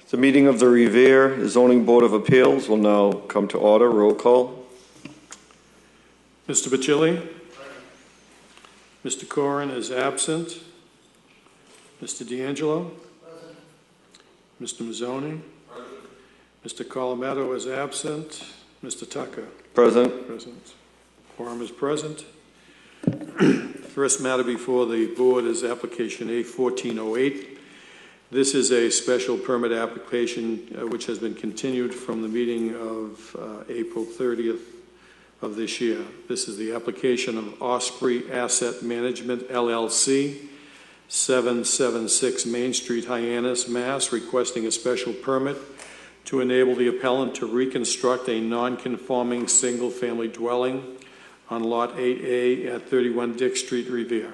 The meeting of the Revere Zoning Board of Appeals will now come to order. Roll call. Mr. Bacilli? Mr. Corrin is absent. Mr. D'Angelo? Mr. Mazzoni? Mr. Colometto is absent. Mr. Tucker? Present. Present. Quorum is present. First matter before the board is application A1408. This is a special permit application which has been continued from the meeting of April 30th of this year. This is the application of Osprey Asset Management, LLC, 776 Main Street, Hyannis, Mass., requesting a special permit to enable the appellant to reconstruct a non-conforming single-family dwelling on Lot 8A at 31 Dick Street, Revere.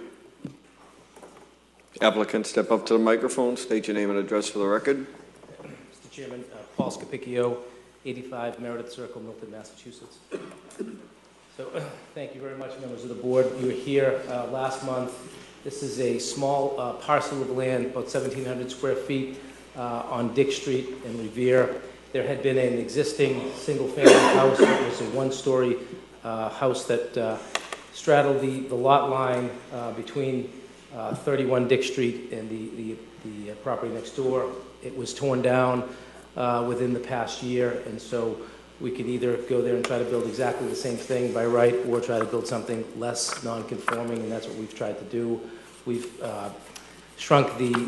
Applicant, step up to the microphone, state your name and address for the record. Mr. Chairman, Paul Scapicchio, 85 Meredith Circle, Milton, Massachusetts. So, thank you very much, members of the board. You were here last month. This is a small parcel of land, about 1,700 square feet, on Dick Street in Revere. There had been an existing single-family house. It was a one-story house that straddled the lot line between 31 Dick Street and the property next door. It was torn down within the past year, and so we could either go there and try to build exactly the same thing by right, or try to build something less non-conforming, and that's what we've tried to do. We've shrunk the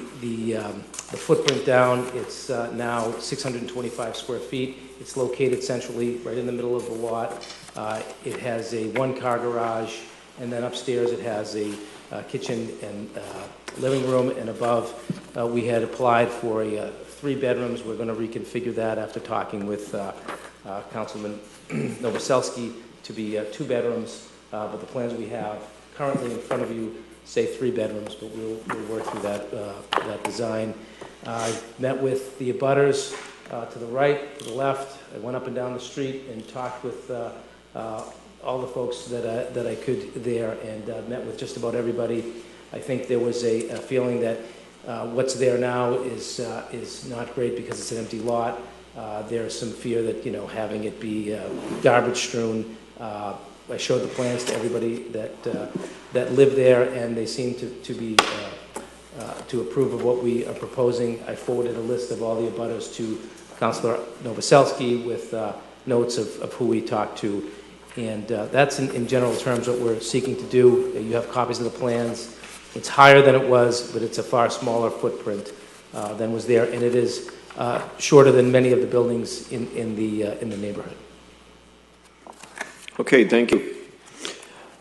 footprint down. It's now 625 square feet. It's located centrally, right in the middle of the lot. It has a one-car garage, and then upstairs it has a kitchen and living room, and above we had applied for 3 bedrooms. We're going to reconfigure that after talking with Councilman Novoselsky to be 2 bedrooms, but the plans we have currently in front of you say 3 bedrooms, but we'll work through that design. I met with the abutters to the right, to the left. I went up and down the street and talked with all the folks that I could there, and met with just about everybody. I think there was a feeling that what's there now is not great because it's an empty lot. There's some fear that, having it be garbage strewn. I showed the plans to everybody that lived there, and they seem to approve of what we are proposing. I forwarded a list of all the abutters to Councilor Novoselsky with notes of who we talked to. And that's in general terms what we're seeking to do. You have copies of the plans. It's higher than it was, but it's a far smaller footprint than was there, and it is shorter than many of the buildings in the neighborhood. Okay, thank you.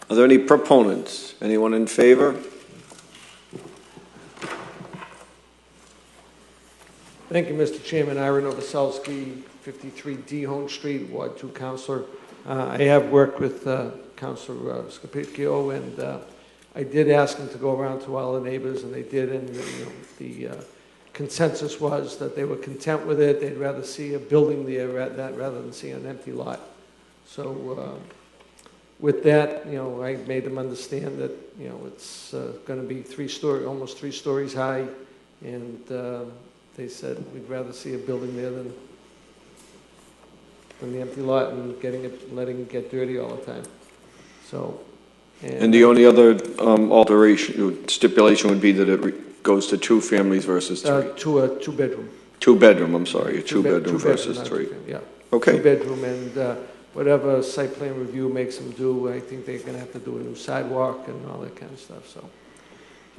Are there any proponents? Anyone in favor? Thank you, Mr. Chairman. Ira Novoselsky, 53 D. Hone Street, Ward 2 Councilor. I have worked with Councilor Scapicchio, and I did ask him to go around to all the neighbors, and they did, and the consensus was that they were content with it. They'd rather see a building there rather than see an empty lot. So with that, I made them understand that it's going to be almost 3 stories high, and they said we'd rather see a building there than the empty lot and letting it get dirty all the time. So. And the only other stipulation would be that it goes to 2 families versus 3. To a 2-bedroom. 2-bedroom, I'm sorry, a 2-bedroom versus 3. Yeah. Okay. 2-bedroom, and whatever site plan review makes them do, I think they're going to have to do a new sidewalk and all that kind of stuff. So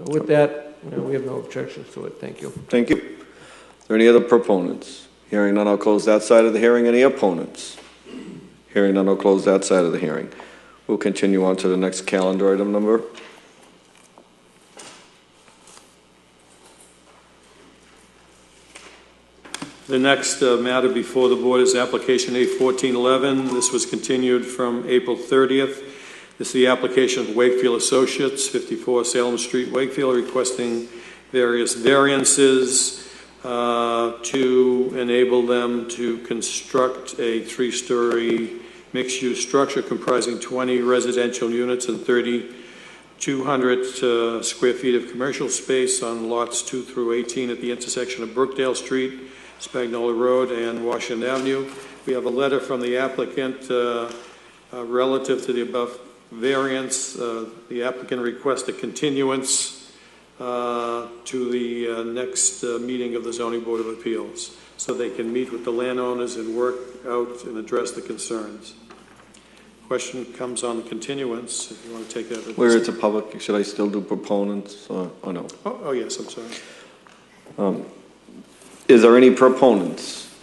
with that, we have no objections to it. Thank you. Thank you. Are there any other proponents? Hearing none, I'll close that side of the hearing. Any opponents? Hearing none, I'll close that side of the hearing. We'll continue on to the next calendar item number. The next matter before the board is application A1411. This was continued from April 30th. This is the application of Wakefield Associates, 54 Salem Street, Wakefield, requesting various variances to enable them to construct a 3-story mixed-use structure comprising 20 residential units and 3,200 square feet of commercial space on lots 2 through 18 at the intersection of Brookdale Street Spagnola Road and Washington Avenue. We have a letter from the applicant relative to the above variance. The applicant requests a continuance to the next meeting of the Zoning Board of Appeals so they can meet with the landowners and work out and address the concerns. Question comes on the continuance, if you want to take that. Where it's a public, should I still do proponents or no? Oh, yes, I'm sorry. Is there any proponents?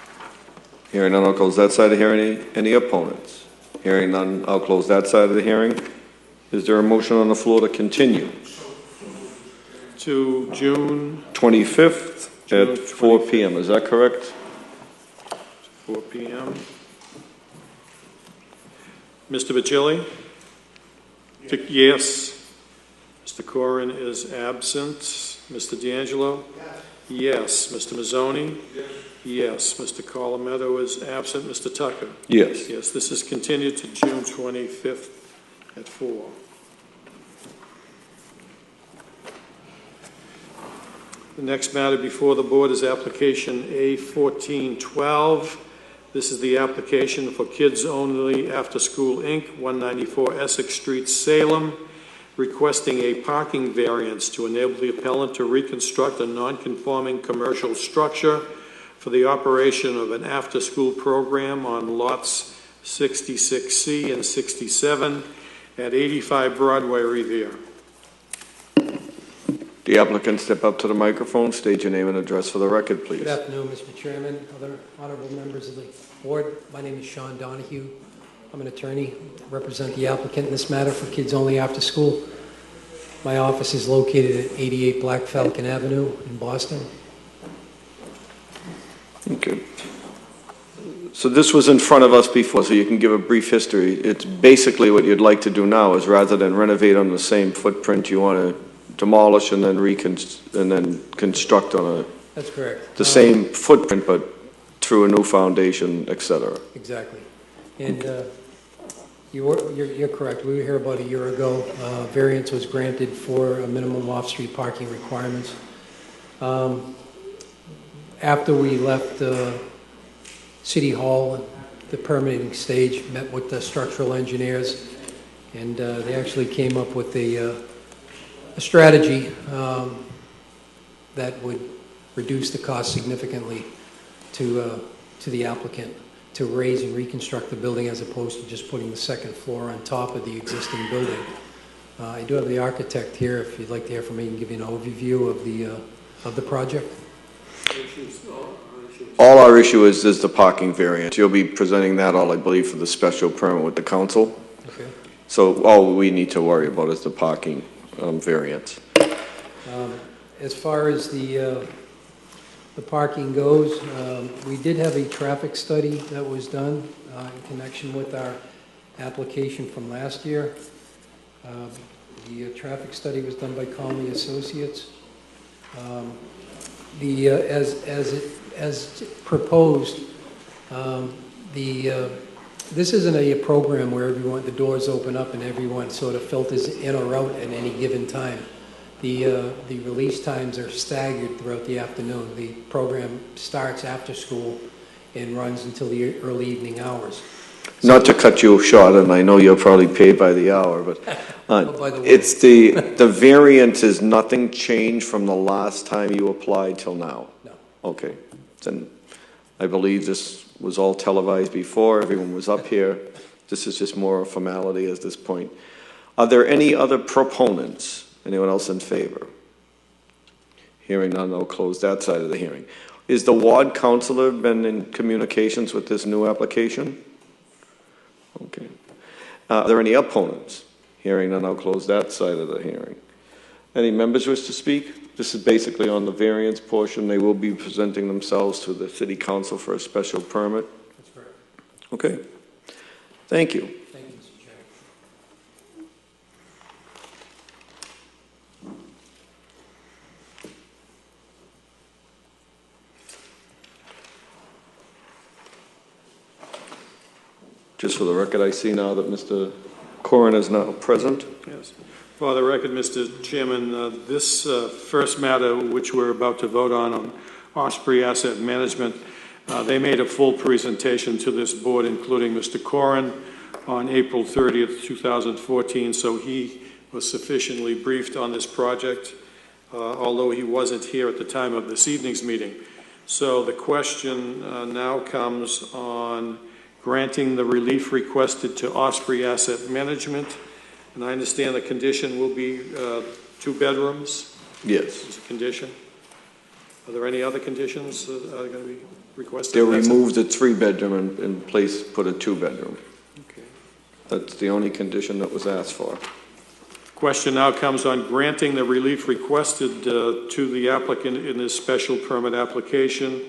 Hearing none, I'll close that side of the hearing. Any opponents? Hearing none, I'll close that side of the hearing. Is there a motion on the floor to continue? To June 25th at 4 p.m., is that correct? 4 p.m. Mr. Bacilli? Yes. Mr. Corrin is absent. Mr. D'Angelo? Yes. Mr. Mazzoni? Yes. Mr. Colometto is absent. Mr. Tucker? Yes. Yes, this is continued to June 25th at 4. The next matter before the board is application A1412. This is the application for Kids Only After School, Inc., 194 Essex Street, Salem, requesting a parking variance to enable the appellant to reconstruct a non-conforming commercial structure for the operation of an after-school program on lots 66C and 67 at 85 Broadway, Revere. The applicant step up to the microphone, state your name and address for the record, please. Good afternoon, Mr. Chairman, other honorable members of the board. My name is Sean Donahue. I'm an attorney. I represent the applicant in this matter for Kids Only After School. My office is located at 88 Black Falcon Avenue in Boston. Okay. So this was in front of us before, so you can give a brief history. It's basically what you'd like to do now is rather than renovate on the same footprint, you want to demolish and then construct on That's correct. the same footprint, but through a new foundation, etc. Exactly. And you're correct. We were here about a year ago. Variance was granted for a minimum off-street parking requirements. After we left City Hall, the permitting stage met with the structural engineers, and they actually came up with a strategy that would reduce the cost significantly to the applicant to raise and reconstruct the building as opposed to just putting the second floor on top of the existing building. I do have the architect here. If you'd like to hear from me, he can give you an overview of the project. All our issue is the parking variance. You'll be presenting that all, I believe, for the special permit with the council. Okay. So all we need to worry about is the parking variance. As far as the parking goes, we did have a traffic study that was done in connection with our application from last year. The traffic study was done by Conley Associates. As proposed, this isn't a program where the doors open up and everyone sort of filters in or out at any given time. The release times are staggered throughout the afternoon. The program starts after school and runs until the early evening hours. Not to cut you short, and I know you're probably paid by the hour, but it's the variance is nothing changed from the last time you applied till now? No. Okay. Then I believe this was all televised before. Everyone was up here. This is just more a formality at this point. Are there any other proponents? Anyone else in favor? Hearing none, I'll close that side of the hearing. Is the ward councilor been in communications with this new application? Okay. Are there any opponents? Hearing none, I'll close that side of the hearing. Any members wish to speak? This is basically on the variance portion. They will be presenting themselves to the city council for a special permit. That's correct. Okay. Thank you. Thank you, Mr. Chairman. Just for the record, I see now that Mr. Corrin is now present. Yes. For the record, Mr. Chairman, this first matter, which we're about to vote on Osprey Asset Management. They made a full presentation to this board, including Mr. Corrin, on April 30th, 2014, so he was sufficiently briefed on this project, although he wasn't here at the time of this evening's meeting. So the question now comes on granting the relief requested to Osprey Asset Management, and I understand the condition will be 2 bedrooms? Yes. As a condition. Are there any other conditions that are going to be requested? They removed the 3-bedroom and in place put a 2-bedroom. Okay. That's the only condition that was asked for. Question now comes on granting the relief requested to the applicant in this special permit application,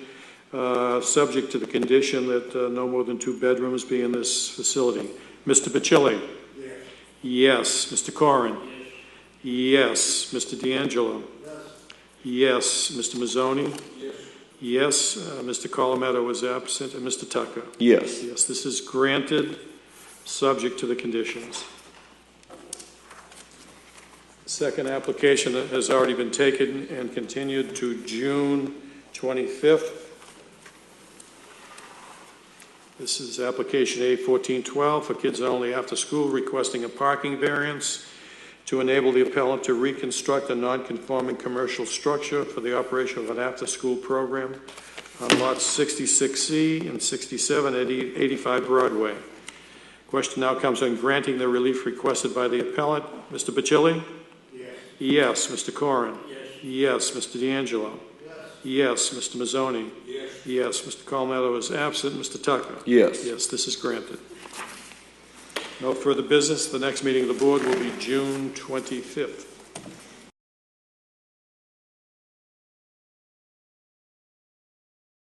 subject to the condition that no more than 2 bedrooms be in this facility. Mr. Bacilli? Yes. Yes. Mr. Corrin? Yes. Mr. D'Angelo? Yes. Mr. Mazzoni? Yes. Mr. Colometto was absent, and Mr. Tucker? Yes. Yes, this is granted, subject to the conditions. Second application has already been taken and continued to June 25th. This is application A1412 for kids only after school, requesting a parking variance to enable the appellant to reconstruct a non-conforming commercial structure for the operation of an after-school program on lots 66C and 67 at 85 Broadway. Question now comes on granting the relief requested by the appellant. Mr. Bacilli? Yes. Yes. Mr. Corrin? Yes. Yes. Mr. D'Angelo? Yes. Mr. Mazzoni? Yes. Mr. Colometto is absent. Mr. Tucker? Yes. Yes, this is granted. No further business. The next meeting of the board will be June 25th.